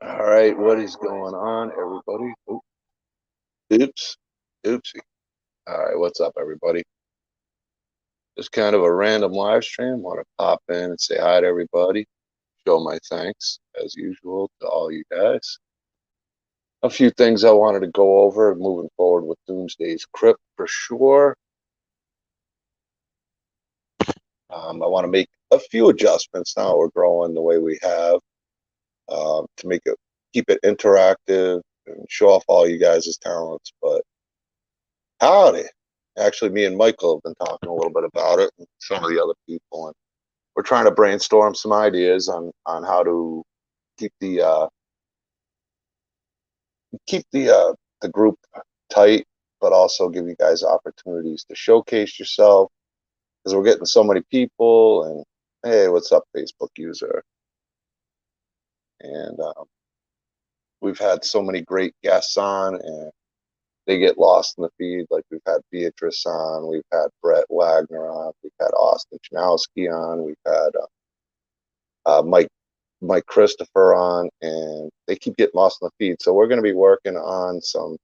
All right, what is going on, everybody? Oops, oopsie. All right, what's up, everybody? Just kind of a random live stream. Want to pop in and say hi to everybody. Show my thanks, as usual, to all you guys. A few things I wanted to go over moving forward with Doomsday's Krypt for sure. I want to make a few adjustments now. We're growing the way we have to make it keep it interactive and show off all you guys' talents, but howdy. Actually, me and Michael have been talking a little bit about it, and some of the other people, and we're trying to brainstorm some ideas on how to keep the group tight, but also give you guys opportunities to showcase yourself because we're getting so many people. And hey, what's up, Facebook user? And we've had so many great guests on, and they get lost in the feed. Like we've had Beatrice on, we've had Brett Wagner on, we've had Austin Chanowski on, we've had Mike Christopher on, and they keep getting lost in the feed. So we're going to be working on some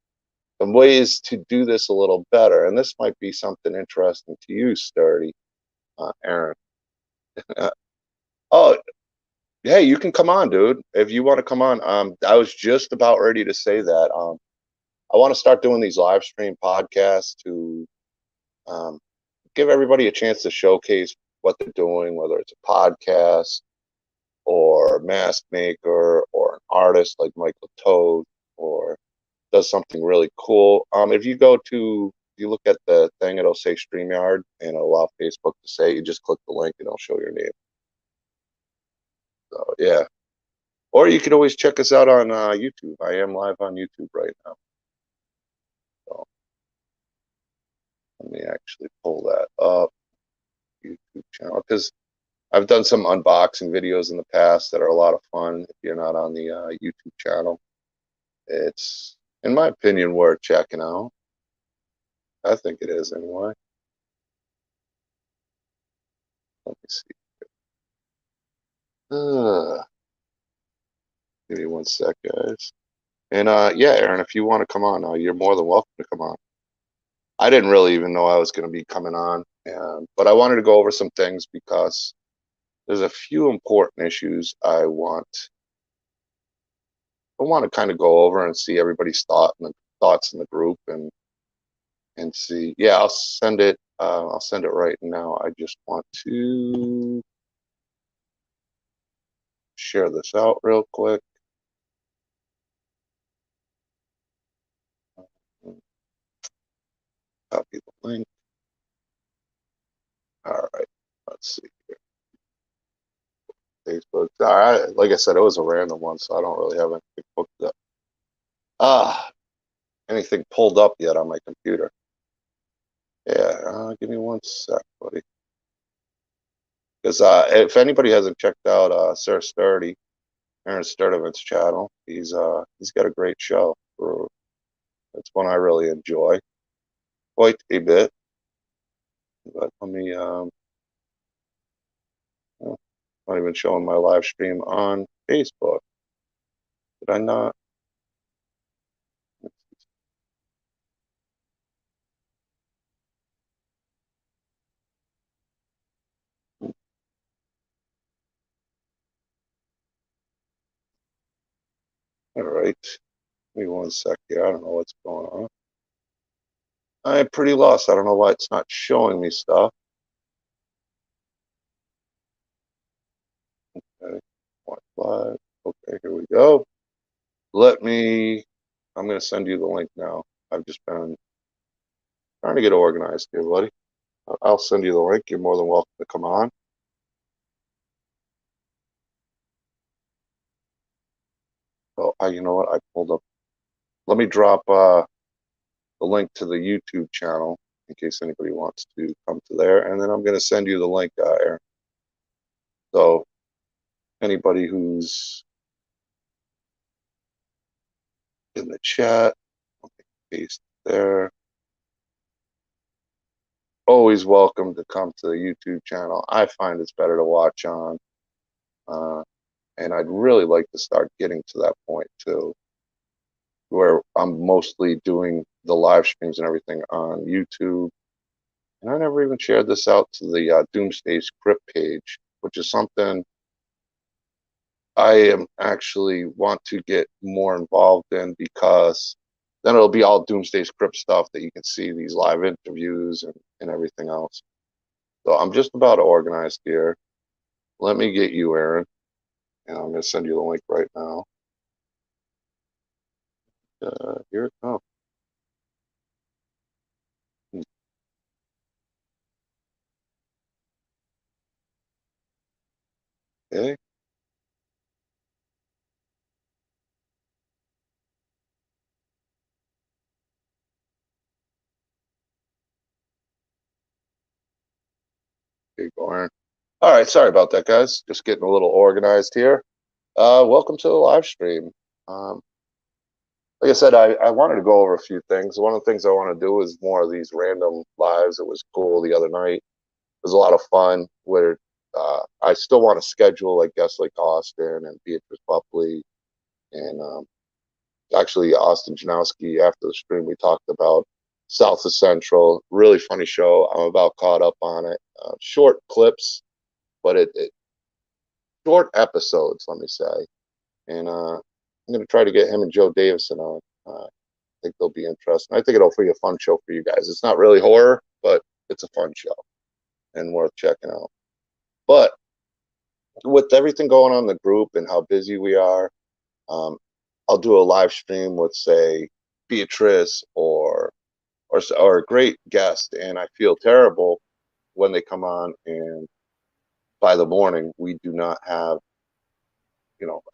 ways to do this a little better, and this might be something interesting to you, Sturdy, Aaron. Oh, hey, you can come on, dude, if you want to come on. I was just about ready to say that. I want to start doing these live stream podcasts to um, give everybody a chance to showcase what they're doing, whether it's a podcast or a mask maker or an artist like Michael Toad or does something really cool. If you go to, you look at the thing, it'll say StreamYard and it'll allow Facebook to say, you just click the link and it'll show your name. So, yeah. Or you can always check us out on YouTube. I am live on YouTube right now. So let me actually pull that up, YouTube channel, because I've done some unboxing videos in the past that are a lot of fun. If you're not on the YouTube channel, it's, in my opinion, worth checking out. I think it is anyway. Let me see. Give me one sec, guys. And yeah, Aaron, if you want to come on, you're more than welcome to come on. I didn't really even know I was going to be coming on, but I wanted to go over some things because there's a few important issues I want to kind of go over and see everybody's thoughts in the group and see. Yeah, I'll send it. I'll send it right now. I just want to share this out real quick. Copy the link. All right. Let's see here. Facebook. All right. Like I said, it was a random one, so I don't really have anything booked up. Ah, anything pulled up yet on my computer? Yeah. Give me one sec, buddy. Because if anybody hasn't checked out Sir Sturdy, Aaron Sturdivant's channel, he's got a great show. It's one I really enjoy quite a bit. But let me not even showing my live stream on Facebook. Did I not? All right. Give me one sec here. I don't know what's going on. I'm pretty lost. I don't know why it's not showing me stuff. Okay. Watch live. Okay, here we go. I'm going to send you the link now. I've just been trying to get organized here, buddy. I'll send you the link. You're more than welcome to come on. Oh, you know what? I pulled up. Let me drop the link to the YouTube channel in case anybody wants to come to there. And then I'm going to send you the link, Aaron. So anybody who's in the chat, I'll paste there. Always welcome to come to the YouTube channel. I find it's better to watch on. And and I'd really like to start getting to that point too, where I'm mostly doing the live streams and everything on YouTube. And I never even shared this out to the Doomsday Krypt page, which is something I am actually want to get more involved in, because then it'll be all Doomsday Krypt stuff that you can see, these live interviews and everything else. So I'm just about organized here. Let me get you, Aaron, and I'm going to send you the link right now. Here it comes. Okay. Okay, go, Aaron. All right, sorry about that, guys. Just getting a little organized here. Welcome to the live stream. Um, like I said, I wanted to go over a few things. One of the things I want to do is more of these random lives. It was cool the other night. It was a lot of fun. Where I still want to schedule like guests like Austin and Beatrice Buckley, and actually Austin Janowski. After the stream, we talked about South of Central. Really funny show. I'm about caught up on it. Short clips, but it short episodes, let me say. And I'm going to try to get him and Joe Davison on. I think they'll be interesting. I think it'll be a fun show for you guys. It's not really horror, but it's a fun show and worth checking out. But with everything going on in the group and how busy we are, I'll do a live stream with, say, Beatrice or a great guest, and I feel terrible when they come on and by the morning we do not have,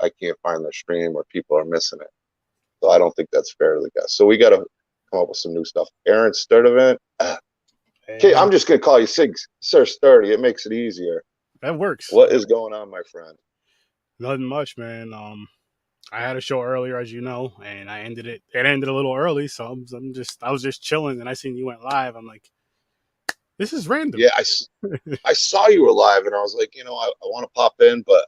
I can't find their stream or people are missing it. So I don't think that's fair to the guests. So we got to come up with some new stuff. Aaron Sturdivant. Okay, I'm just gonna call you Sir Sturdy. It makes it easier. That works. What is going on, my friend? Nothing much, man. I had a show earlier, as you know, and I ended it. It ended a little early, so I was just chilling, and I seen you went live. I'm like, this is random. Yeah, I saw you were live, and I was like, I want to pop in, but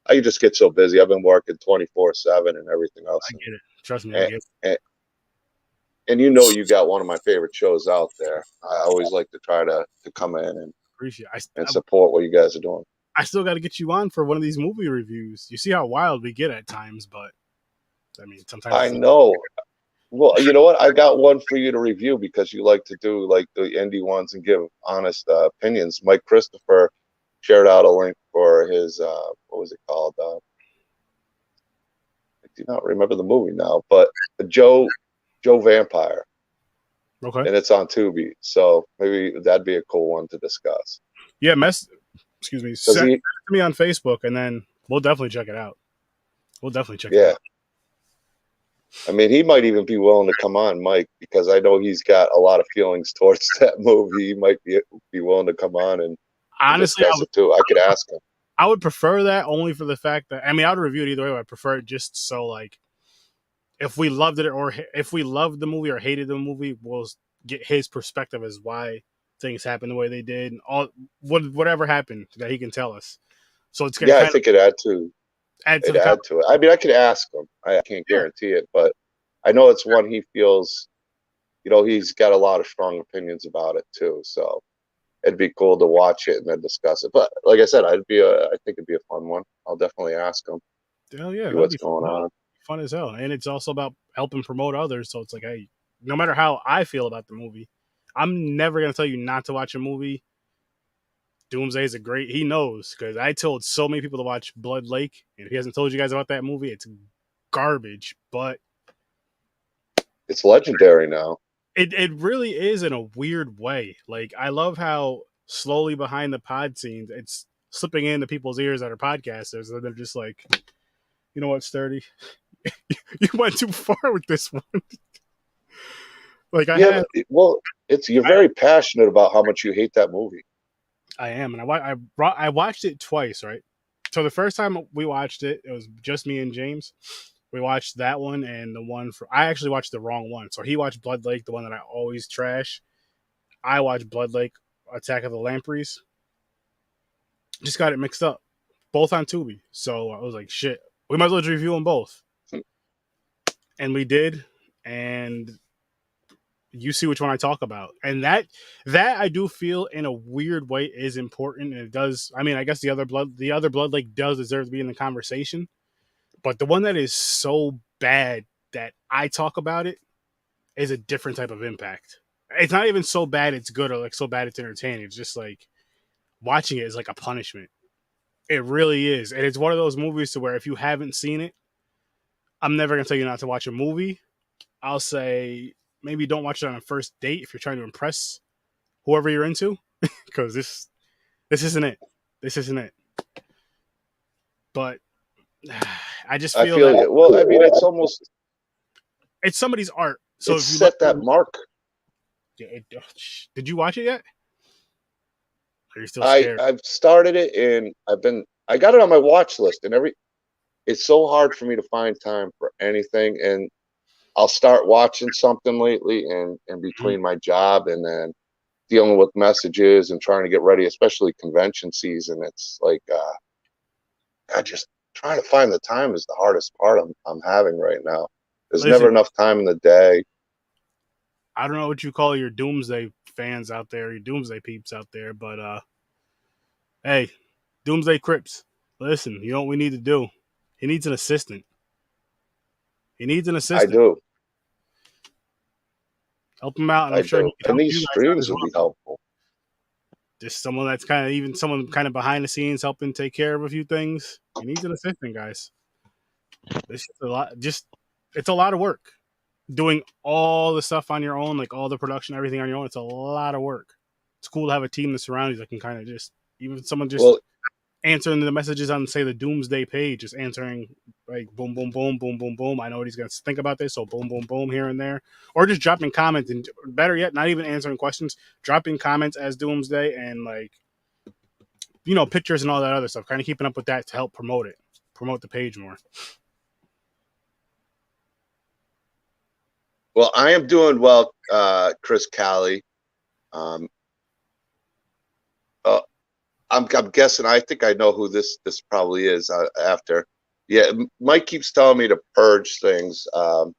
I just get so busy. I've been working 24/7 and everything else. I get it. Trust me, I And, get it. and you got one of my favorite shows out there. I always like to try to come in Appreciate it. and support what you guys are doing. I still got to get you on for one of these movie reviews. You see how wild we get at times, but I mean, sometimes I know. Well, you know what? I got one for you to review, because you like to do like the indie ones and give honest opinions. Mike Christopher shared out a link for his what was it called? I do not remember the movie now, but Joe Vampire, okay. and it's on Tubi. So maybe that'd be a cool one to discuss. Yeah, excuse me. Send it to me on Facebook, and then we'll definitely check it out. We'll definitely check it out. I mean, he might even be willing to come on, Mike, because I know he's got a lot of feelings towards that movie. He might be willing to come on and honestly discuss it too. I could ask him. I would prefer that, only for the fact that, I mean, I would review it either way, but I prefer it just so, like, if we loved it or if we loved the movie or hated the movie, we'll get his perspective as why things happened the way they did, and whatever happened that he can tell us. So it's I think it'd add to it. I mean, I could ask him. I can't guarantee it, but I know it's one he feels. He's got a lot of strong opinions about it too. So it'd be cool to watch it and then discuss it. But like I said, I think it'd be a fun one. I'll definitely ask him. Hell yeah, what's going on. Fun as hell, and it's also about helping promote others. So it's like, hey, no matter how I feel about the movie, I'm never gonna tell you not to watch a movie. Doomsday is he knows, because I told so many people to watch Blood Lake, and if he hasn't told you guys about that movie, it's garbage, but it's legendary now. It really is, in a weird way. Like, I love how slowly behind the pod scenes, it's slipping into people's ears that are podcasters, and they're just like, you know what, Sturdy? You went too far with this one. Like, you're very passionate about how much you hate that movie. I am, and I watched it twice, right? So the first time we watched it, it was just me and James. We watched that one, and the one I actually watched the wrong one. So he watched Blood Lake, the one that I always trash. I watched Blood Lake, Attack of the Lampreys. Just got it mixed up. both on Tubi. So I was like, shit, we might as well just review them both, and we did. And you see which one I talk about, and that I do feel in a weird way is important, and it does. I mean, I guess the other blood lake does deserve to be in the conversation, but the one that is so bad that I talk about it is a different type of impact. It's not even so bad it's good, or like so bad it's entertaining. It's just like watching it is like a punishment. It really is, and it's one of those movies to where if you haven't seen it, I'm never gonna tell you not to watch a movie. I'll say maybe don't watch it on a first date if you're trying to impress whoever you're into, because this isn't it. This isn't it. But I just I feel feel that you. Well, I mean, it's almost it's somebody's art. So it's if you like, set that mark. did you watch it yet? Are you still I scared? I've started it and I got it on my watch list and it's so hard for me to find time for anything, and I'll start watching something lately and in Mhm. between my job and then dealing with messages and trying to get ready, especially convention season. It's like I just trying to find the time is the hardest part I'm having right now. There's never Listen, enough time in the day. I don't know what you call your Doomsday fans out there, your Doomsday peeps out there, but hey, Doomsday Krypt, listen, you know what we need to do? He needs an assistant. He needs an I assistant. do. Help him out, and I'm I sure do. he can And help these you guys out streams as would be well. helpful. Just someone that's kind of even someone kind of behind the scenes helping take care of a few things. He needs an assistant, guys. This is a lot. Just it's a lot of work doing all the stuff on your own, like all the production, everything on your own. It's a lot of work. It's cool to have a team that surrounds you that can kind of just even someone just Well, answering the messages on say the Doomsday page, just answering like boom, boom, boom, boom, boom, boom. I know what he's gonna think about this, so boom, boom, boom here and there, or just dropping comments and better yet, not even answering questions, dropping comments as Doomsday and like pictures and all that other stuff. Kind of keeping up with that to help promote the page more. well, I am doing well, Chris Callie. Um, uh, I'm guessing. I think I know who this probably is. After, yeah, Mike keeps telling me to purge things, and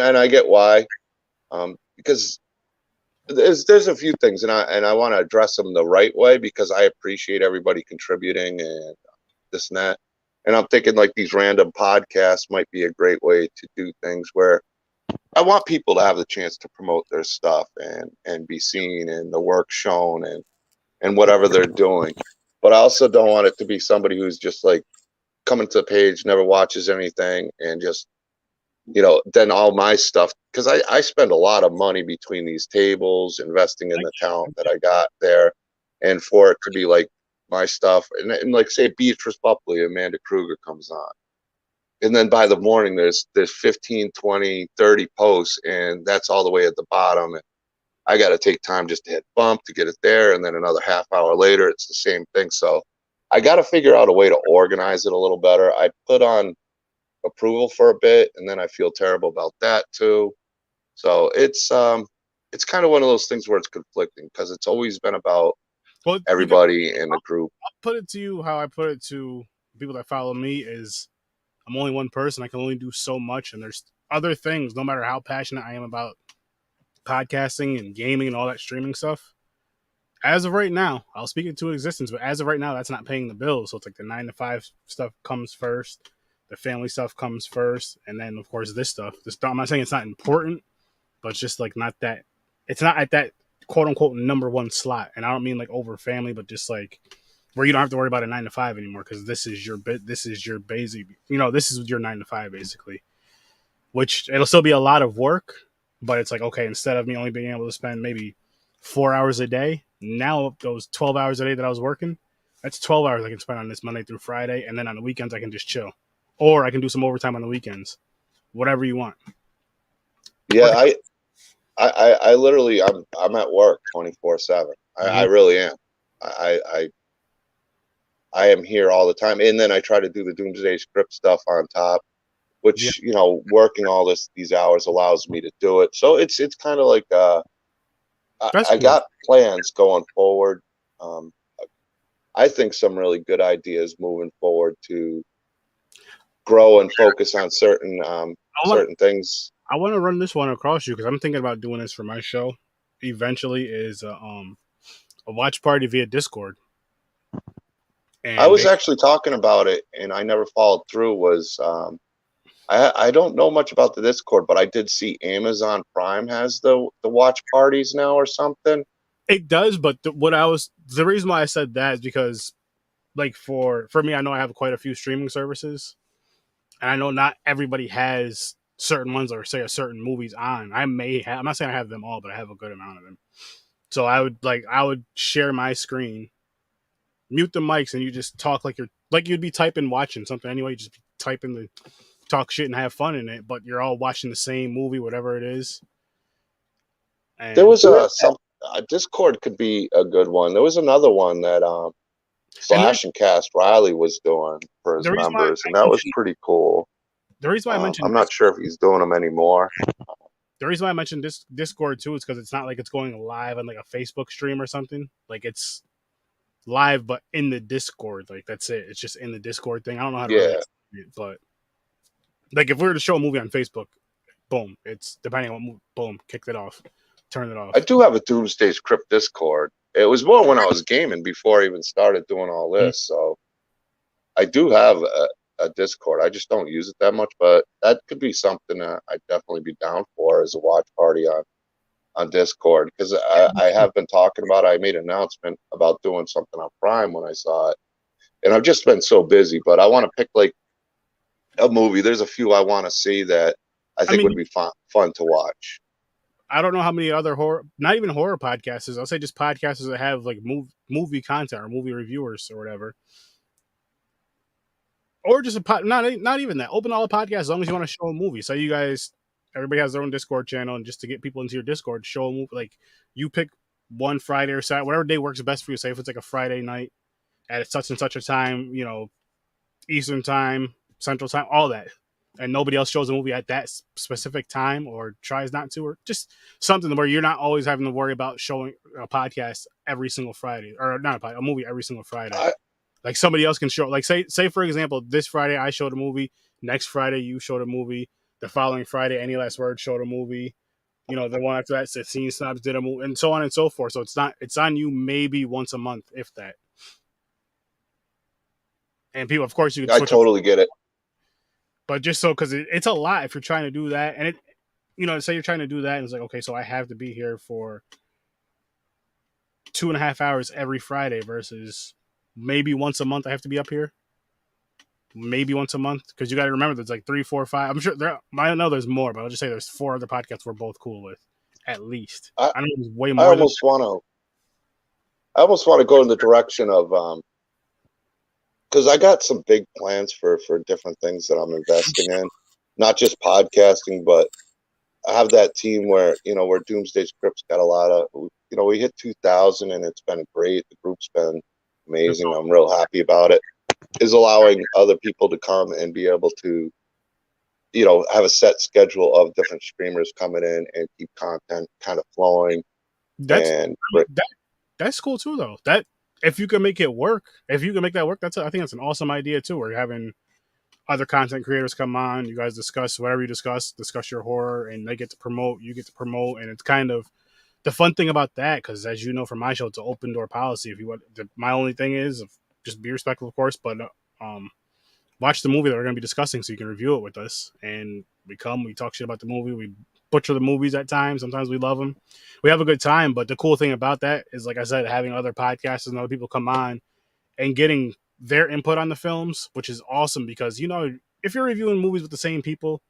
I get why. Because there's a few things, and I want to address them the right way because I appreciate everybody contributing and this and that. And I'm thinking like these random podcasts might be a great way to do things where I want people to have the chance to promote their stuff and be seen and the work shown and whatever they're doing. But I also don't want it to be somebody who's just like coming to the page, never watches anything, and just then all my stuff, because I spend a lot of money between these tables, investing in the talent that I got there, and for it to be like my stuff, and like say Beatrice Buckley, Amanda Kruger comes on. And then by the morning, there's 15, 20, 30 posts, and that's all the way at the bottom. And I got to take time just to hit bump to get it there, and then another half hour later, it's the same thing. So I got to figure out a way to organize it a little better. I put on approval for a bit, and then I feel terrible about that too. So it's kind of one of those things where it's conflicting because it's always been about Well, everybody in the group. I'll put it to you how I put it to people that follow me is I'm only one person. I can only do so much, and there's other things. No matter how passionate I am about podcasting and gaming and all that streaming stuff, as of right now, I'll speak it to existence. But as of right now, that's not paying the bills. So it's like the 9 to 5 stuff comes first, the family stuff comes first, and then of course this stuff. I'm not saying it's not important, but it's just like not that. It's not at that quote unquote number one slot. And I don't mean like over family, but just like where you don't have to worry about a 9 to 5 anymore because this is your bit. This is your basic. This is your 9 to 5 basically. Which it'll still be a lot of work, but it's like okay, instead of me only being able to spend maybe 4 hours a day, now those 12 hours a day that I was working, that's 12 hours I can spend on this Monday through Friday, and then on the weekends I can just chill, or I can do some overtime on the weekends, whatever you want. Yeah, I literally I'm at work 24/7. I Mm-hmm. really am. I I am here all the time, and then I try to do the Doomsday Krypt stuff on top, Yeah, which working all these hours allows me to do it. So it's kind of like that's I cool. got plans going forward. Um, I think some really good ideas moving forward to grow and focus on I want certain things. I want to run this one across you because I'm thinking about doing this for my show. Eventually, is a watch party via Discord, I and was actually talking about it and I never followed through. Was I don't know much about the Discord, but I did see Amazon Prime has the watch parties now or something. it does. But the reason why I said that is because like for me, I know I have quite a few streaming services, and I know not everybody has certain ones or say a certain movies on. I'm not saying I have them all, but I have a good amount of them. So I would share my screen, mute the mics, and you just talk like you'd be typing watching something anyway. You just type in the talk shit and have fun in it, but you're all watching the same movie, whatever it is. There And was a Discord could be a good one. There was another one that and Slash and Cast Riley was doing for his the reason why members, and that was pretty cool. I mentioned I'm not sure if he's doing them anymore. the reason why I mentioned this Discord too is because it's not like it's going live on like a Facebook stream or something. Like it's live, but in the Discord. Like that's it. It's just in the Discord thing. I don't know how to really Yeah, explain it, but like if we were to show a movie on Facebook, boom, it's depending on what movie, boom, kicked it off, turn it I off. do have a Doomsday Krypt Discord. It was more when I was gaming before I even started doing all Mhm. this. So I do have a Discord. I just don't use it that much, but that could be something that I'd definitely be down for as a watch party on Discord because I have been talking about. I made an announcement about doing something on Prime when I saw it, and I've just been so busy. But I want to pick like a movie. There's a few I want to see that I I think would mean, be fun to watch. I don't know how many other horror, not even horror podcasts. I'll say just podcasts that have like movie content or movie reviewers or whatever, or just not even that. Open all the podcasts as long as you want to show a movie. So you guys, everybody has their own Discord channel, and just to get people into your Discord, show a movie. Like you pick one Friday or Saturday, whatever day works best for you. Say if it's like a Friday night at such and such a time, Eastern time, Central time, all that. And nobody else shows a movie at that specific time or tries not to, or just something where you're not always having to worry about showing a podcast every single Friday, or not a movie every single Friday. I, Like somebody else can show, like say for example, this Friday I showed a movie, next Friday you showed a movie, the following Friday Any Last Word showed a movie, the one after that Scene Snobs did a movie, and so on and so forth. So it's on you maybe once a month, if that. And people, of course, you can I switch up, totally get it. but just so because it's a lot if you're trying to do that, and say you're trying to do that, and it's like okay, so I have to be here for 2.5 hours every Friday versus maybe once a month I have to be up here. Maybe once a month because you got to remember there's like 3, 4, 5. I'm sure I know there's more, but I'll just say there's 4 other podcasts we're both cool with, at least. I, I know there's way I more than almost want to. I almost want to go in the direction of because I got some big plans for different things that I'm investing in, not just podcasting, but I have that team where where Doomsday Krypt's got a lot of we hit 2,000 and it's been great. The group's been amazing. I'm real happy about it. Is allowing other people to come and be able to have a set schedule of different streamers coming in and keep content kind of flowing that's and that's cool too though. That if you can make it work, if you can make that work, I think that's an awesome idea too. Where you're having other content creators come on, you guys discuss whatever you discuss your horror, and they get to promote, you get to promote, and it's kind of the fun thing about that because as you know from my show, it's an open door policy. If you want, my only thing is just be respectful, of course, but um, watch the movie that we're going to be discussing so you can review it with us. And we talk shit about the movie, we butcher the movies at times. Sometimes we love them, we have a good time. But the cool thing about that is, like I said, having other podcasts and other people come on and getting their input on the films, which is awesome because if you're reviewing movies with the same people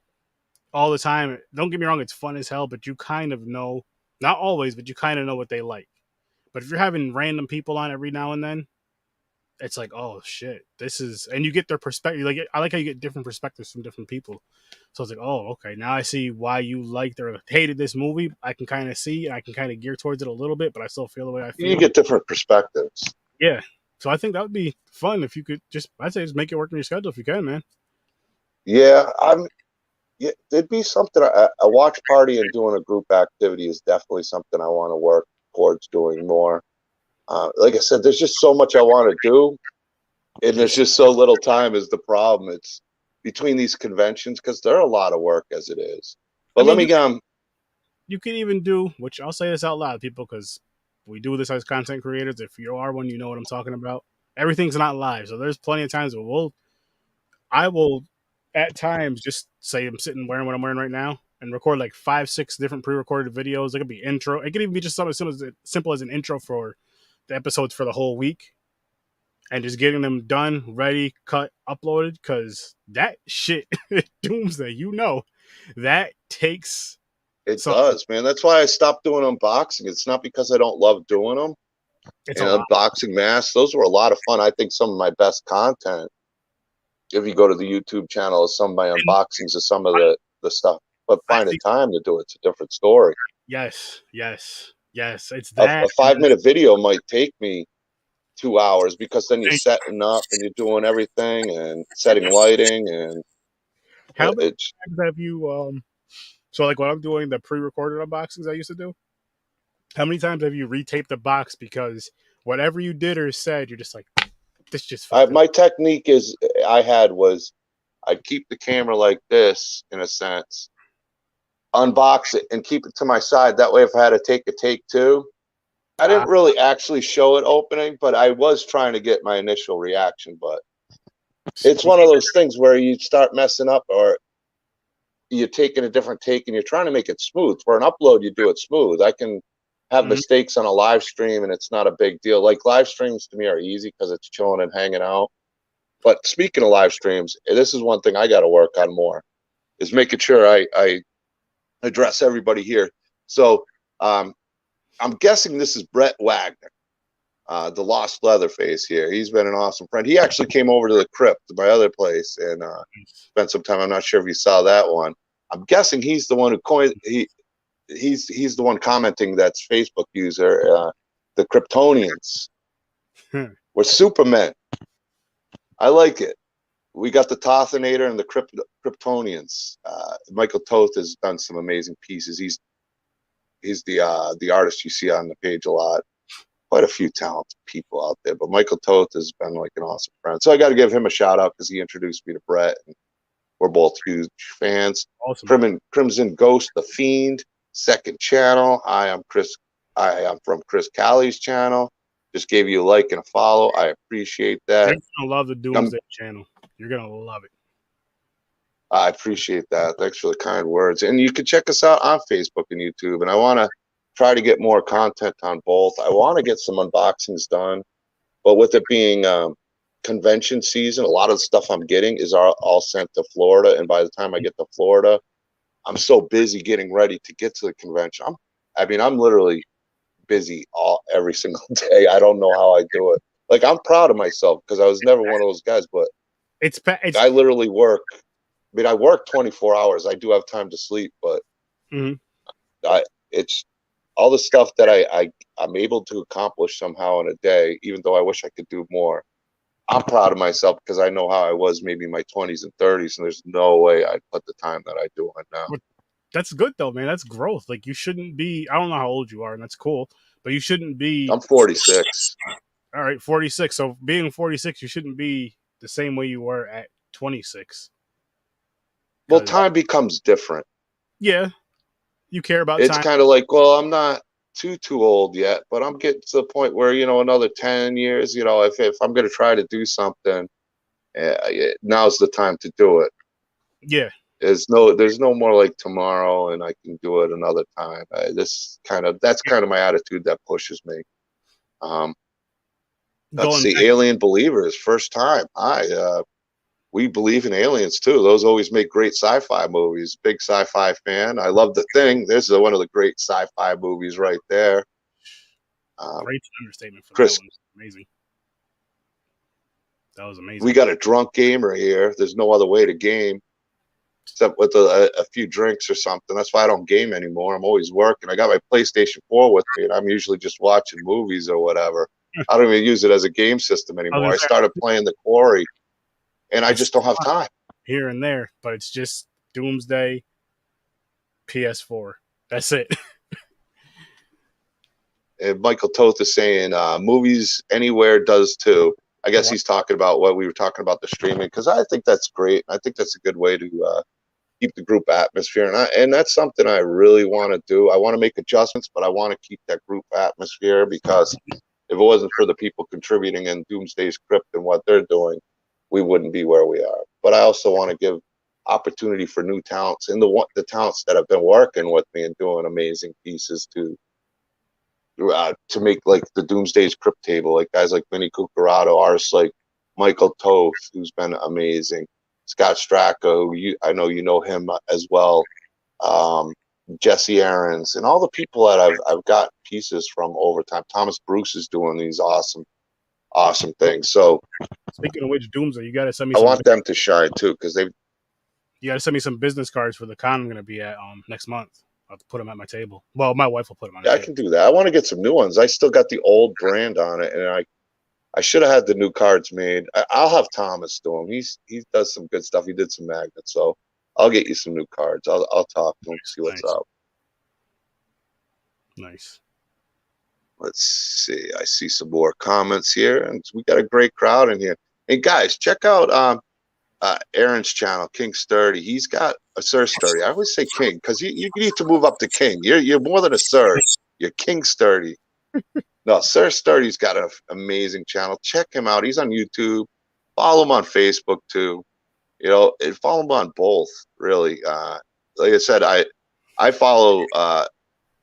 all the time, don't get me wrong, it's fun as hell, but you kind of know, not always, but you kind of know what they like. But if you're having random people on every now and then, it's like, oh shit, this is, and you get their perspective. Like I like how you get different perspectives from different people. So it's like, oh, okay, now I see why you liked or hated this movie. I can kind of see, and I can kind of gear towards it a little bit, but I still feel the way I you feel. get different perspectives. Yeah. So I think that would be fun if you could I'd say just make it work in your schedule if you can, man. Yeah, yeah, it'd be something. A watch party and doing a group activity is definitely something I want to work towards doing more. Like I said, there's just so much I want to do, and there's just so little time is the problem. It's between these conventions because they're a lot of work as it is. I But let mean, me you can even do, which I'll say this out loud, people, because we do this as content creators. If you are one, you know what I'm talking about. Everything's not live, so there's plenty of times where I will, at times, just say I'm sitting wearing what I'm wearing right now and record like 5, 6 different pre-recorded videos. It could be intro. It could even be just something simple as an intro for the episodes for the whole week, and just getting them done, ready, cut, uploaded. Because that shit, Doomsday, that takes it some. does, man. That's why I stopped doing unboxing. It's not because I don't love doing them. It's a And lot. unboxing masks, those were a lot of fun. I think some of my best content, if you go to the YouTube channel, is some of my And unboxings of some of the stuff. But I finding think time to do it's a different story. yes, yes, yes. It's A that. And 5 minute video might take me 2 hours because then you're then, setting up and you're doing everything and setting lighting and how many it's times have you So like when I'm doing the pre-recorded unboxings I used to do, how many times have you retaped the box because whatever you did or said, you're just like, this just fucked up. my technique is I had was I'd keep the camera like this in a sense, unbox it and keep it to my side. That way if I had to take a take two, I Ah, didn't really actually show it opening, but I was trying to get my initial reaction. But it's one of those things where you start messing up or you're taking a different take and you're trying to make it smooth. For an upload, you do it smooth. I can have mhm. mistakes on a live stream and it's not a big deal. Like live streams to me are easy because it's chilling and hanging out. But speaking of live streams, this is one thing I got to work on more is making sure I address everybody here. So um, I'm guessing this is Brett Wagner, the lost Leatherface here. He's been an awesome friend. He actually came over to the Krypt, my other place, and spent some time. I'm not sure if you saw that one. I'm guessing he's the one who coined he's the one commenting that's Facebook user. The Kryptonians were Supermen. I like it. We got the Tothinator and the Kryptonians. Michael Toth has done some amazing pieces. He's the artist you see on the page a lot. Quite a few talented people out there, but Michael Toth has been like an awesome friend. So I got to give him a shout out because he introduced me to Brett, and we're both huge fans. Awesome. Crimson Ghost, the Fiend, second channel. I am from Chris Callie's channel. Just gave you a like and a follow. I appreciate You're that. gonna love the I'm, Doomsday channel. You're gonna love it. I appreciate that. Thanks for the kind words. And you can check us out on Facebook and YouTube. And I want to try to get more content on both. I want to get some unboxings done, but with it being convention season, a lot of the stuff I'm getting is all sent to Florida. And by the time I get to Florida, I'm so busy getting ready to get to the convention. I'm literally busy every single day. I don't know how I do it. Like I'm proud of myself because I was never one of those guys, but It's I literally work. I work 24 hours. I do have time to sleep, but mhm. it's all the stuff that I'm able to accomplish somehow in a day, even though I wish I could do more. I'm proud of myself because I know how I was maybe in my 20s and 30s, and there's no way I'd put the time that I do on now. But that's good though, man. That's growth. Like you shouldn't be. I don't know how old you are, and that's cool. But you shouldn't be. I'm 46. All right, 46. So being 46, you shouldn't be the same way you were at 26. Well, Because time becomes different. yeah, you care about It's time. kind of like, well, I'm not too old yet, but I'm getting to the point where another 10 years. If I'm going to try to do something, now's the time to do it. Yeah, There's no more like tomorrow, and I can do it another time. That's kind of my attitude that pushes me. Um, let's going see, back. Alien Believers, first time. We believe in aliens too. Those always make great sci-fi movies. Big sci-fi fan. I love The Thing. This is one of the great sci-fi movies right there. Um, Great understatement for that Chris, one. Amazing. That was we amazing. got a drunk gamer here. There's no other way to game except with a few drinks or something. That's why I don't game anymore. I'm always working. I got my PlayStation 4 with me, and I'm usually just watching movies or whatever. I don't even use it as a game system I was anymore. gonna I say, started playing The Quarry, and I I just don't have still time. here and there, but it's just Doomsday PS4. That's it. And Michael Toth is saying movies anywhere does too. I guess What? he's talking about what we were talking about, the streaming, because I think that's great. I think that's a good way to keep the group atmosphere, and that's something I really want to do. I want to make adjustments, but I want to keep that group atmosphere because if it wasn't for the people contributing in Doomsday's Krypt and what they're doing, we wouldn't be where we are. But I also want to give opportunity for new talents and the talents that have been working with me and doing amazing pieces to make like the Doomsday's Krypt table, like guys like Vinny Cucurato, artists like Michael Toth, who's been amazing, Scott Straka, who I know you know him as well, um, Jesse Aarons, and all the people that I've got pieces from over time. Thomas Bruce is doing these awesome things. So Speaking of which, Doomsday, you got to send me I some. want them to shine too because they. You got to send me some business cards for the con I'm going to be at next month. I'll have to put them at my table. Well, my wife will put them on the Yeah, I table. can do that. I want to get some new ones. I still got the old brand on it, and I should have had the new cards made. I'll have Thomas do them. He does some good stuff. He did some magnets, so I'll get you some new cards. I'll talk to him, see what's Nice, up. nice. Let's see. I see some more comments here, and we got a great crowd in here. Hey guys, check out Aaron's channel, King Sturdy. He's got a Sir Sturdy. I always say King because you need to move up to King. You're more than a Sir. You're King Sturdy. No, Sir Sturdy's got an amazing channel. Check him out. He's on YouTube. Follow him on Facebook too. You know, and follow him on both. Really, like I said, I follow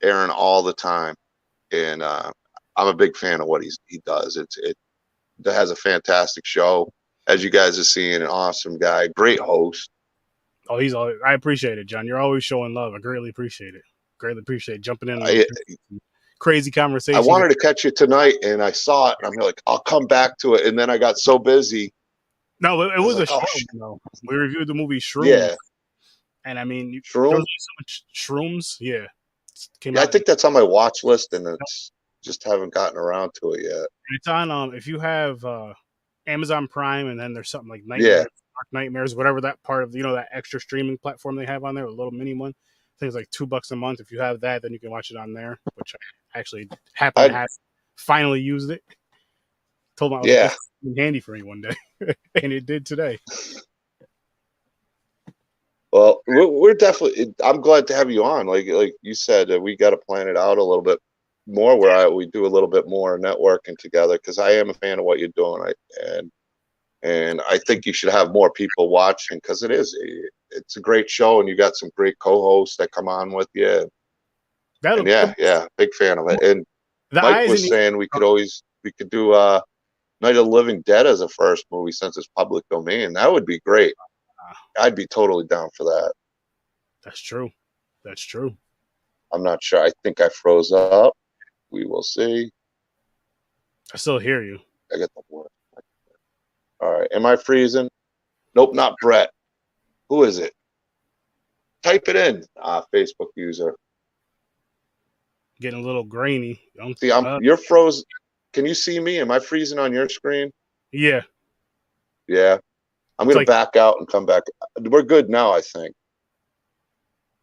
Aaron all the time, and I'm a big fan of what he does. It has a fantastic show, as you guys are seeing. An awesome guy, great host. Oh, he's always. I appreciate it, John. You're always showing love. I greatly appreciate it. Greatly appreciate jumping in and I crazy I conversations. wanted to catch you tonight, and I saw it, and I'm like, I'll come back to it, and then I got so busy. No, it I was was a like, oh show. shit. You know, we reviewed the movie Shrooms, Yeah, and I mean, there was Shroom. so much shrooms. Yeah, came Yeah, I out. think that's on my watch list, and it's just haven't gotten around to it yet. It's on. If you have Amazon Prime, and then there's something like Yeah, Nightmares, Dark Nightmares, whatever that part of that extra streaming platform they have on there, a little mini one. I think it's like $2 a month. If you have that, then you can watch it on there. Which I actually happen to I have. Finally used it. Told him I was like, yeah. this is handy for me one day, and it did today. Well, we're definitely. I'm glad to have you on. Like you said, we got to plan it out a little bit more. Where we do a little bit more networking together because I am a fan of what you're doing. And I think you should have more people watching because it's a great show, and you got some great co-hosts that come on with you. And That'll yeah, big fan of it. And the Mike eyes and was saying we could do Night of the Living Dead as a first movie since it's public domain. That would be great. I'd be totally down for that. that's true. That's true. I'm not sure. I think I froze up. We will see. I still hear you. I get the word. All right. Am I freezing? Nope, not Brett. Who is it? Type it in. Facebook user. Getting a little grainy. See, you're frozen. Can you see me? Am I freezing on your screen? Yeah. Yeah. I'm It's gonna like, back out and come back. We're good now, I think.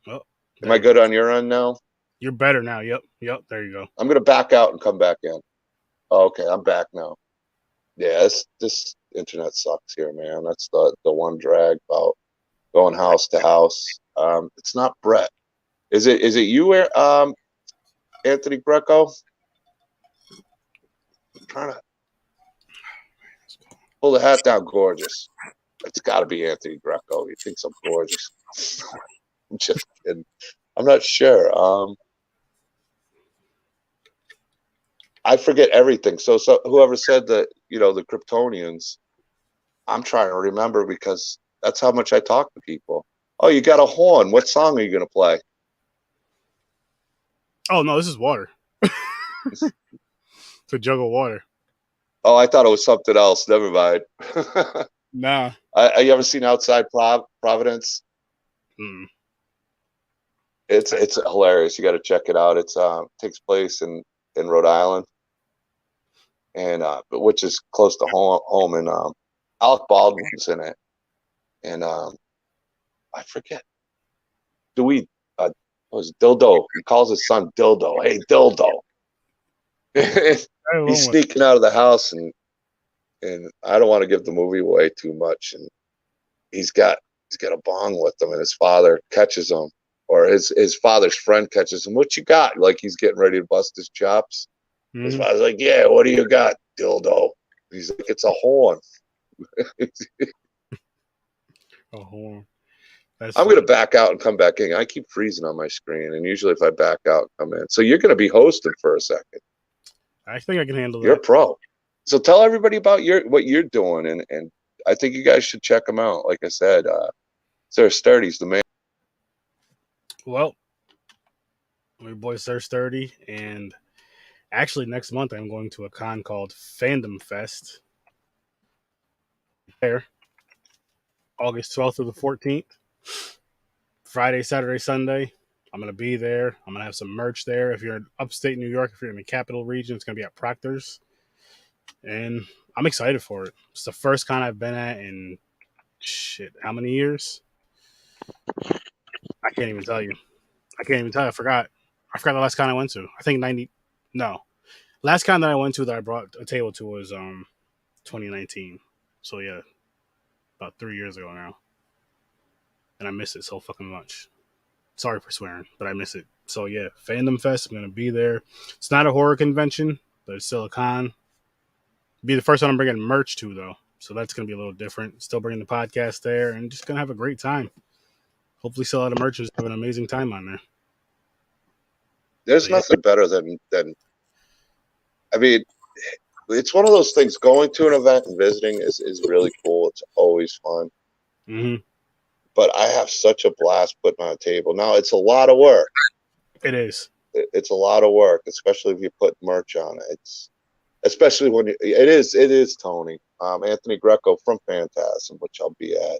oh, Am I good on your end now? you're better now. Yep. Yep. There you go. I'm gonna back out and come back in. Oh, okay, I'm back now. Yeah, this internet sucks here, man. That's the one drag about going house to house. It's not Brett. Is it you, Anthony Greco? I'm trying to pull the hat down, gorgeous. It's got to be Anthony Greco. He thinks I'm gorgeous. I'm just kidding. I'm not sure. I forget everything. So whoever said that, the Kryptonians, I'm trying to remember because that's how much I talk to people. Oh, you got a horn. What song are you going to play? Oh no, this is water. It's a jug of water. Oh, I thought it was something else. Never mind. Nah. You ever seen Outside Providence? Mm. It's hilarious. You got to check it out. It's takes place in Rhode Island, and which is close to home. And Alec Baldwin's in it, and I forget. Dewey was Dildo. He calls his son Dildo. Hey, Dildo. He's sneaking out of the house, and I don't want to give the movie away too much. And he's got a bong with him, and his father catches him, or his father's friend catches him. What you got? Like he's getting ready to bust his chops. Mm-hmm. His father's like, "Yeah, what do you got, dildo?" He's like, "It's a horn." A horn. I'm going to back out and come back in. I keep freezing on my screen, and usually if I back out and come in. So you're going to be hosting for a second. I think I can handle that. You're a pro. So tell everybody about what you're doing, and I think you guys should check them out. Like I said, Sir Sturdy's the man. Well, my boy Sir Sturdy, and actually next month I'm going to a con called Fandom Fest. There, August 12th through the 14th. Friday, Saturday, Sunday. I'm going to be there. I'm going to have some merch there. If you're in upstate New York, if you're in the capital region, it's going to be at Proctor's. And I'm excited for it. It's the first con I've been at in, how many years? I can't even tell you. I forgot the last con I went to. I think last con that I went to that I brought a table to was 2019. So yeah, about 3 years ago now. And I miss it so fucking much. Sorry for swearing, but I miss it. So yeah, Fandom Fest, I'm going to be there. It's not a horror convention, but it's still a con. Be the first one I'm bringing merch to, though. So that's going to be a little different. Still bringing the podcast there and just going to have a great time. Hopefully sell out of merch and have an amazing time on there. There's nothing better than I mean, it's one of those things. Going to an event and visiting is really cool. It's always fun. Mm-hmm. But I have such a blast putting on a table. Now, it's a lot of work. It is. It's a lot of work, especially if you put merch on it. It's especially when it is Tony. Anthony Greco from Phantasm, which I'll be at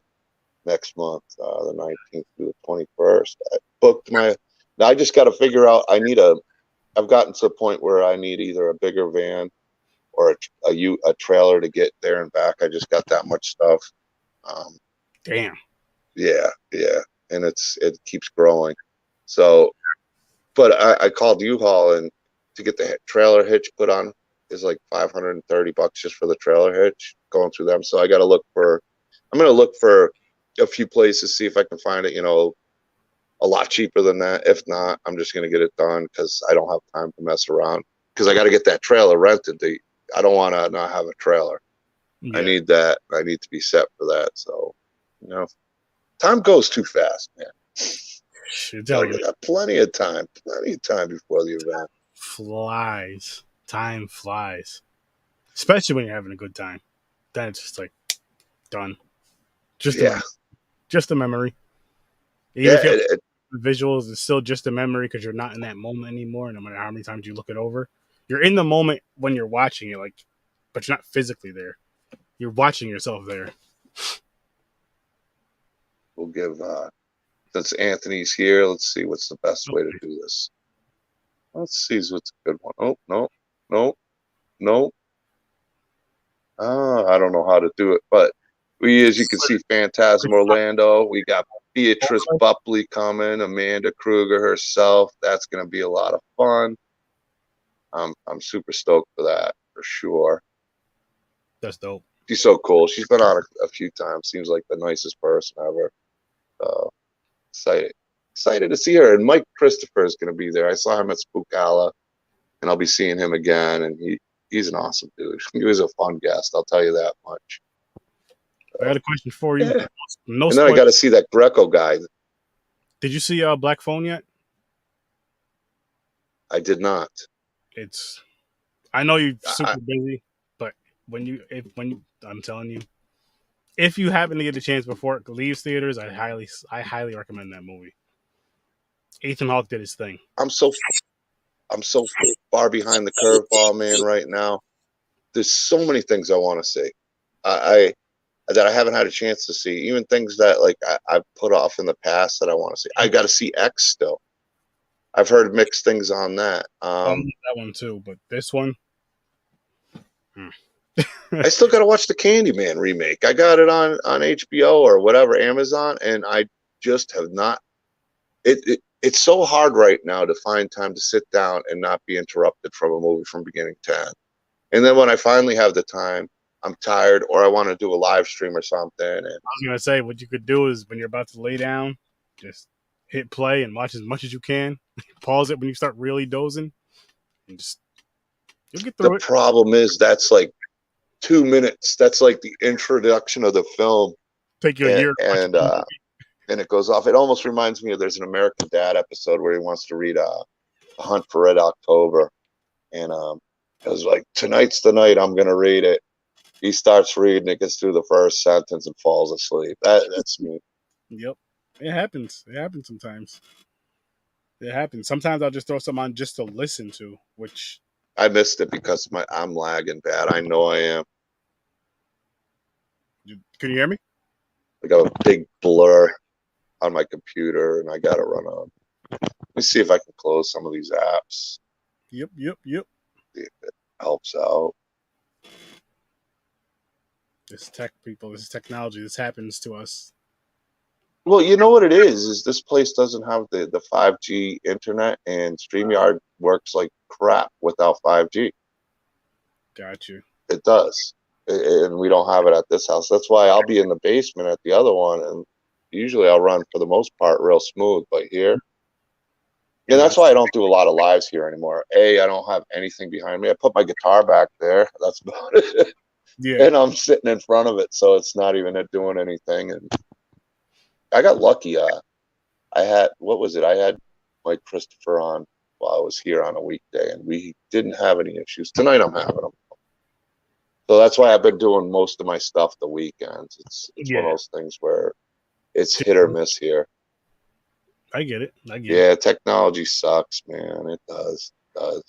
next month, the 19th through the 21st. I booked now I just got to figure out, I've gotten to the point where I need either a bigger van or a trailer to get there and back. I just got that much stuff. Damn. Yeah. And it keeps growing. So, but I called U-Haul, and to get the trailer hitch put on is like $530 just for the trailer hitch going through them. So I'm going to look for a few places, see if I can find it, a lot cheaper than that. If not, I'm just going to get it done because I don't have time to mess around, because I got to get that trailer rented. I don't want to not have a trailer. Yeah. I need that. I need to be set for that. So, time goes too fast, man. I got plenty of time before the event. Time flies. Especially when you're having a good time. Then it's just like, done. Just a memory. Even if you have visuals, it's still just a memory because you're not in that moment anymore. No matter how many times you look it over, you're in the moment when you're watching it, but you're not physically there. You're watching yourself there. We'll give, since Anthony's here, let's see what's the best way to do this. Let's see what's a good one. Oh, no. I don't know how to do it, but as you can see, Phantasm Orlando. We got Beatrice Bupley coming, Amanda Kruger herself. That's going to be a lot of fun. I'm super stoked for that, for sure. That's dope. She's so cool. She's been on a few times. Seems like the nicest person ever. Excited to see her. And Mike Christopher is going to be there. I saw him at Spookala, and I'll be seeing him again. And he's an awesome dude. He was a fun guest, I'll tell you that much. I got a question for you. Yeah. And then I got to see that Greco guy. Did you see Black Phone yet? I did not. I know you're super busy, but I'm telling you, if you happen to get a chance before it leaves theaters, I highly recommend that movie. Ethan Hawke did his thing. I'm so far behind the curveball, man, right now. There's so many things I want to see. That I haven't had a chance to see. Even things that I've put off in the past that I want to see. I got to see X still. I've heard mixed things on that. That one too, but this one, I still got to watch the Candyman remake. I got it on HBO or whatever, Amazon, and I just have not. it's so hard right now to find time to sit down and not be interrupted from a movie from beginning to end. And then when I finally have the time, I'm tired or I want to do a live stream or something. And I was gonna say what you could do is when you're about to lay down, just hit play and watch as much as you can. Pause it when you start really dozing, and just you'll get the through it. problem is that's like 2 minutes. That's like the introduction of the film. Take you a And, year. and, uh, and it goes off. It almost reminds me of there's an American Dad episode where he wants to read A Hunt for Red October. And it was like, tonight's the night I'm going to read it. He starts reading it, gets through the first sentence and falls asleep. That's me. Yep, it happens. It happens sometimes. It happens. Sometimes I'll just throw some on just to listen to, which I missed it because I'm lagging bad. I know I am. can you hear me? I got a big blur on my computer and I got to run on. Let me see if I can close some of these apps. Yep. See if it helps out. This tech people, this technology, this happens to us. Well, you know what it is this place doesn't have the 5G internet, and StreamYard works like crap without 5G. Got you. It does. And we don't have it at this house. That's why I'll be in the basement at the other one, and usually I'll run for the most part real smooth. But here, and that's why I don't do a lot of lives here anymore. I don't have anything behind me. I put my guitar back there. That's about it. Yeah. And I'm sitting in front of it, so it's not even doing anything. And I got lucky. I had, what was it? I had Mike Christopher on while I was here on a weekday, and we didn't have any issues. Tonight I'm having them. So that's why I've been doing most of my stuff the weekends. It's one of those things where it's hit or miss here. I get it. Yeah, technology sucks, man. It does. It does.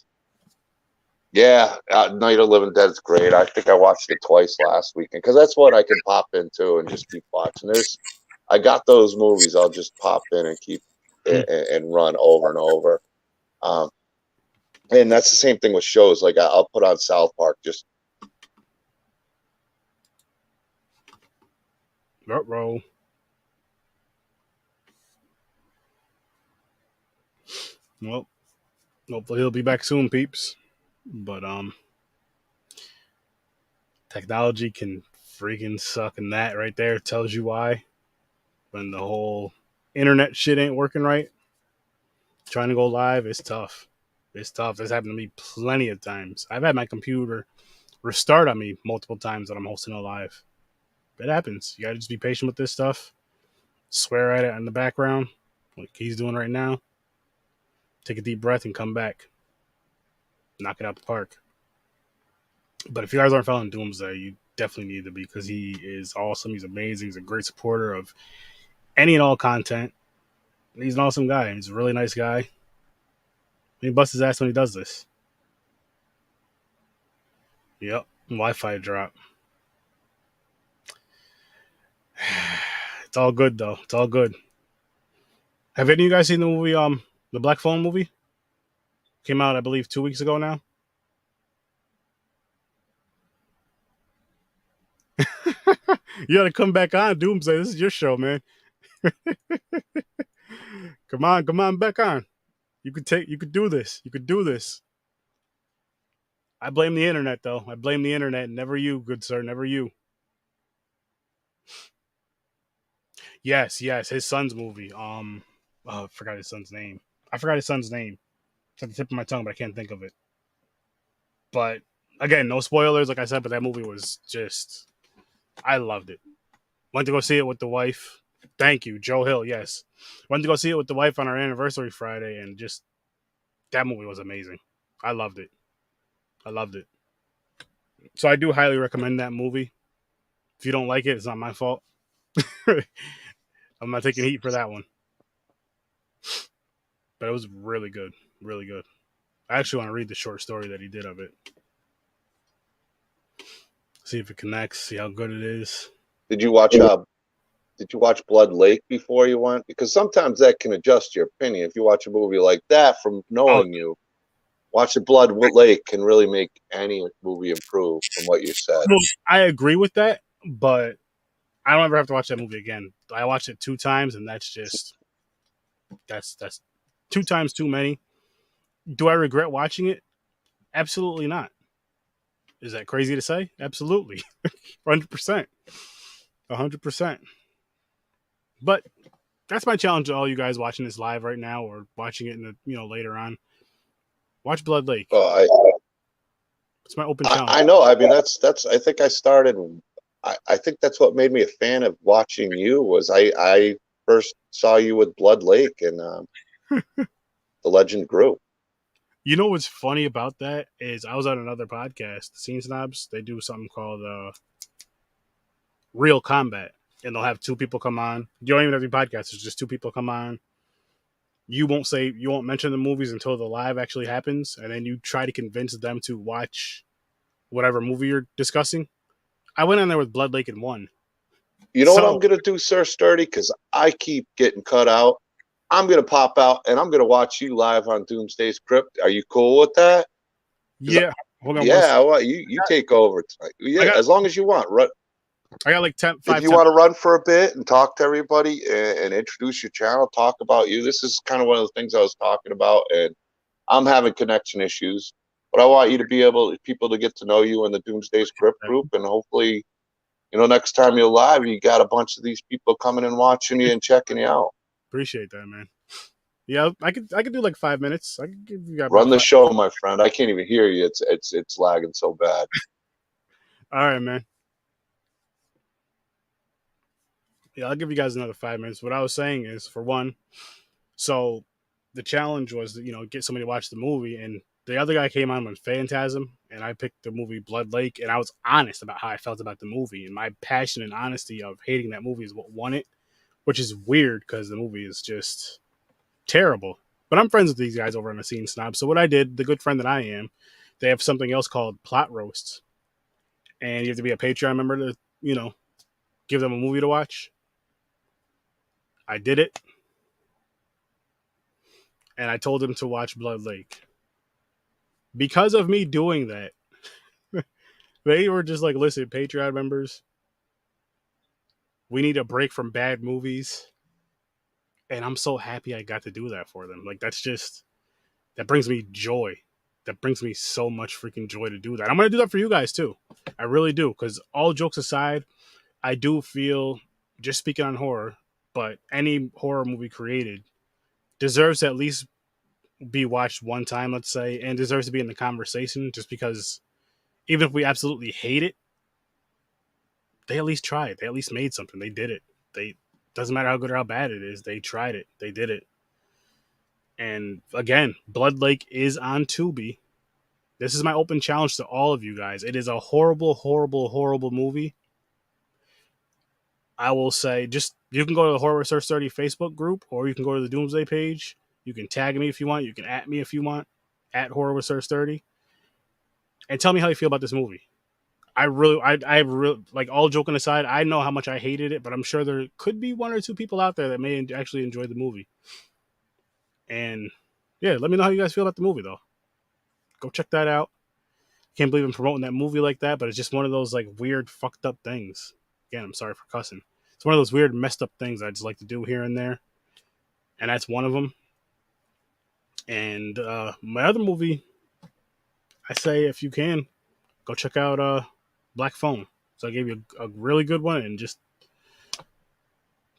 Yeah, Night of Living Dead is great. I think I watched it twice last weekend because that's what I can pop into and just keep watching. I got those movies. I'll just pop in and keep and run over and over. And that's the same thing with shows. Like I'll put on South Park. Just roll. Well, hopefully he'll be back soon, peeps. But technology can freaking suck, and that right there tells you why. When the whole internet shit ain't working right, trying to go live is tough. It's tough. This happened to me plenty of times. I've had my computer restart on me multiple times when I'm hosting a live. It happens. You gotta just be patient with this stuff. Swear at it in the background, like he's doing right now. Take a deep breath and come back. Knock it out the park. But if you guys aren't following Doomsday, you definitely need to be because he is awesome. He's amazing. He's a great supporter of any and all content. He's an awesome guy. He's a really nice guy. He busts his ass when he does this. Yep. Wi-Fi drop. It's all good though. It's all good. Have any of you guys seen the movie, the Black Phone movie? Came out, I believe, 2 weeks ago now. You gotta come back on Doomsday. This is your show, man. come on, back on. You could do this. You could do this. I blame the internet, though. I blame the internet. Never you, good sir. Never you. Yes. His son's movie. I forgot his son's name. It's at the tip of my tongue, but I can't think of it. But again, no spoilers, like I said. But that movie was just, I loved it. Went to go see it with the wife. Thank you, Joe Hill. Yes, went to go see it with the wife on our anniversary Friday, and just that movie was amazing. I loved it. So I do highly recommend that movie. If you don't like it, it's not my fault. I'm not taking heat for that one. But it was really good. Really good. I actually want to read the short story that he did of it. See if it connects. See how good it is. Did you watch Blood Lake before you went? Because sometimes that can adjust your opinion. If you watch a movie like that from knowing you, watching Blood Lake can really make any movie improve from what you said. Well, I agree with that, but I don't ever have to watch that movie again. I watched it 2 times, and that's 2 times too many. Do I regret watching it? Absolutely not. Is that crazy to say? Absolutely. 100%. 100%. But that's my challenge to all you guys watching this live right now or watching it in the, later on. Watch Blood Lake. Well, It's my open challenge. I know. I mean, that's. I think I started. I think that's what made me a fan of watching you. Was I first saw you with Blood Lake, and the legend grew. You know what's funny about that is I was on another podcast, Scene Snobs. They do something called Real Combat, and they'll have 2 people come on. You don't even have to be podcast. It's just 2 people come on. You won't mention the movies until the live actually happens, and then you try to convince them to watch whatever movie you're discussing. I went on there with Blood Lake and won. You know what I'm gonna do, Sir Sturdy? Because I keep getting cut out. I'm gonna pop out and I'm gonna watch you live on Doomsday Krypt. Are you cool with that? Yeah. Hold on. Yeah, I want you take over tonight. Yeah, as long as you want. Run. I got like 10. If you want to run for a bit and talk to everybody and introduce your channel, talk about you. This is kind of one of the things I was talking about, and I'm having connection issues. But I want you to be able, people to get to know you in the Doomsday Krypt group, and hopefully, next time you're live, you got a bunch of these people coming and watching you and checking you out. Appreciate that, man. Yeah, I could do like 5 minutes. I could give you guys run the show, my friend. I can't even hear you. It's lagging so bad. All right, man. Yeah, I'll give you guys another 5 minutes. What I was saying is, for one, so the challenge was to, get somebody to watch the movie, and the other guy came on with Phantasm, and I picked the movie Blood Lake, and I was honest about how I felt about the movie, and my passion and honesty of hating that movie is what won it, which is weird because the movie is just terrible. But I'm friends with these guys over on the Scene Snob. So what I did, the good friend that I am, they have something else called plot roasts, and you have to be a Patreon member to give them a movie to watch. I did it, and I told them to watch Blood Lake. Because of me doing that, they were just like, "Listen, Patreon members, we need a break from bad movies." And I'm so happy I got to do that for them. Like, that brings me joy. That brings me so much freaking joy to do that. I'm going to do that for you guys too. I really do. Because all jokes aside, I do feel, just speaking on horror, but any horror movie created deserves to at least be watched one time, let's say, and deserves to be in the conversation, just because even if we absolutely hate it, they at least tried. They at least made something. They did it. They doesn't matter how good or how bad it is. They tried it. They did it. And again, Blood Lake is on Tubi. This is my open challenge to all of you guys. It is a horrible, horrible, horrible movie. I will say, just you can go to the Horror Research 30 Facebook group, or you can go to the Doomsday page. You can tag me if you want. You can at me if you want, at Horror Research 30, and tell me how you feel about this movie. I really, like, all joking aside, I know how much I hated it, but I'm sure there could be 1 or 2 people out there that may actually enjoy the movie. And yeah, let me know how you guys feel about the movie, though. Go check that out. Can't believe I'm promoting that movie like that, but it's just one of those like weird, fucked up things. Again, I'm sorry for cussing. It's one of those weird, messed up things I just like to do here and there, and that's one of them. And my other movie, I say, if you can, go check out Black Phone. So I gave you a really good one, and just,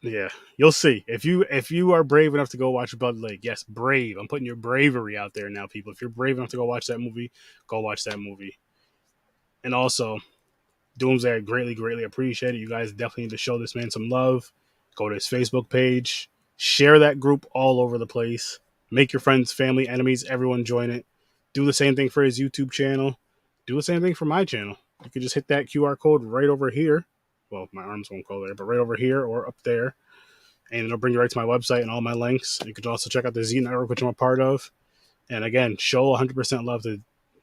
yeah, you'll see. If you are brave enough to go watch Blood Lake, yes, brave. I'm putting your bravery out there now, people. If you're brave enough to go watch that movie, go watch that movie. And also, Doomsday, I greatly, greatly appreciate it. You guys definitely need to show this man some love. Go to his Facebook page. Share that group all over the place. Make your friends, family, enemies, everyone join it. Do the same thing for his YouTube channel. Do the same thing for my channel. You can just hit that QR code right over here. Well, my arms won't go there, but right over here or up there. And it'll bring you right to my website and all my links. You can also check out the Z Network, which I'm a part of. And again, show 100% love to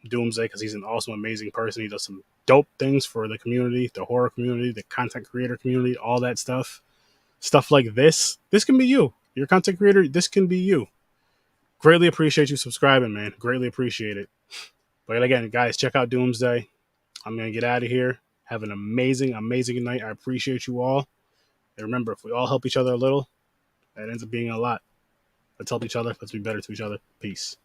Doomsday because he's an awesome, amazing person. He does some dope things for the community, the horror community, the content creator community, all that stuff. Stuff like this. This can be you. You're a content creator. This can be you. Greatly appreciate you subscribing, man. Greatly appreciate it. But again, guys, check out Doomsday. I'm going to get out of here. Have an amazing, amazing night. I appreciate you all. And remember, if we all help each other a little, that ends up being a lot. Let's help each other. Let's be better to each other. Peace.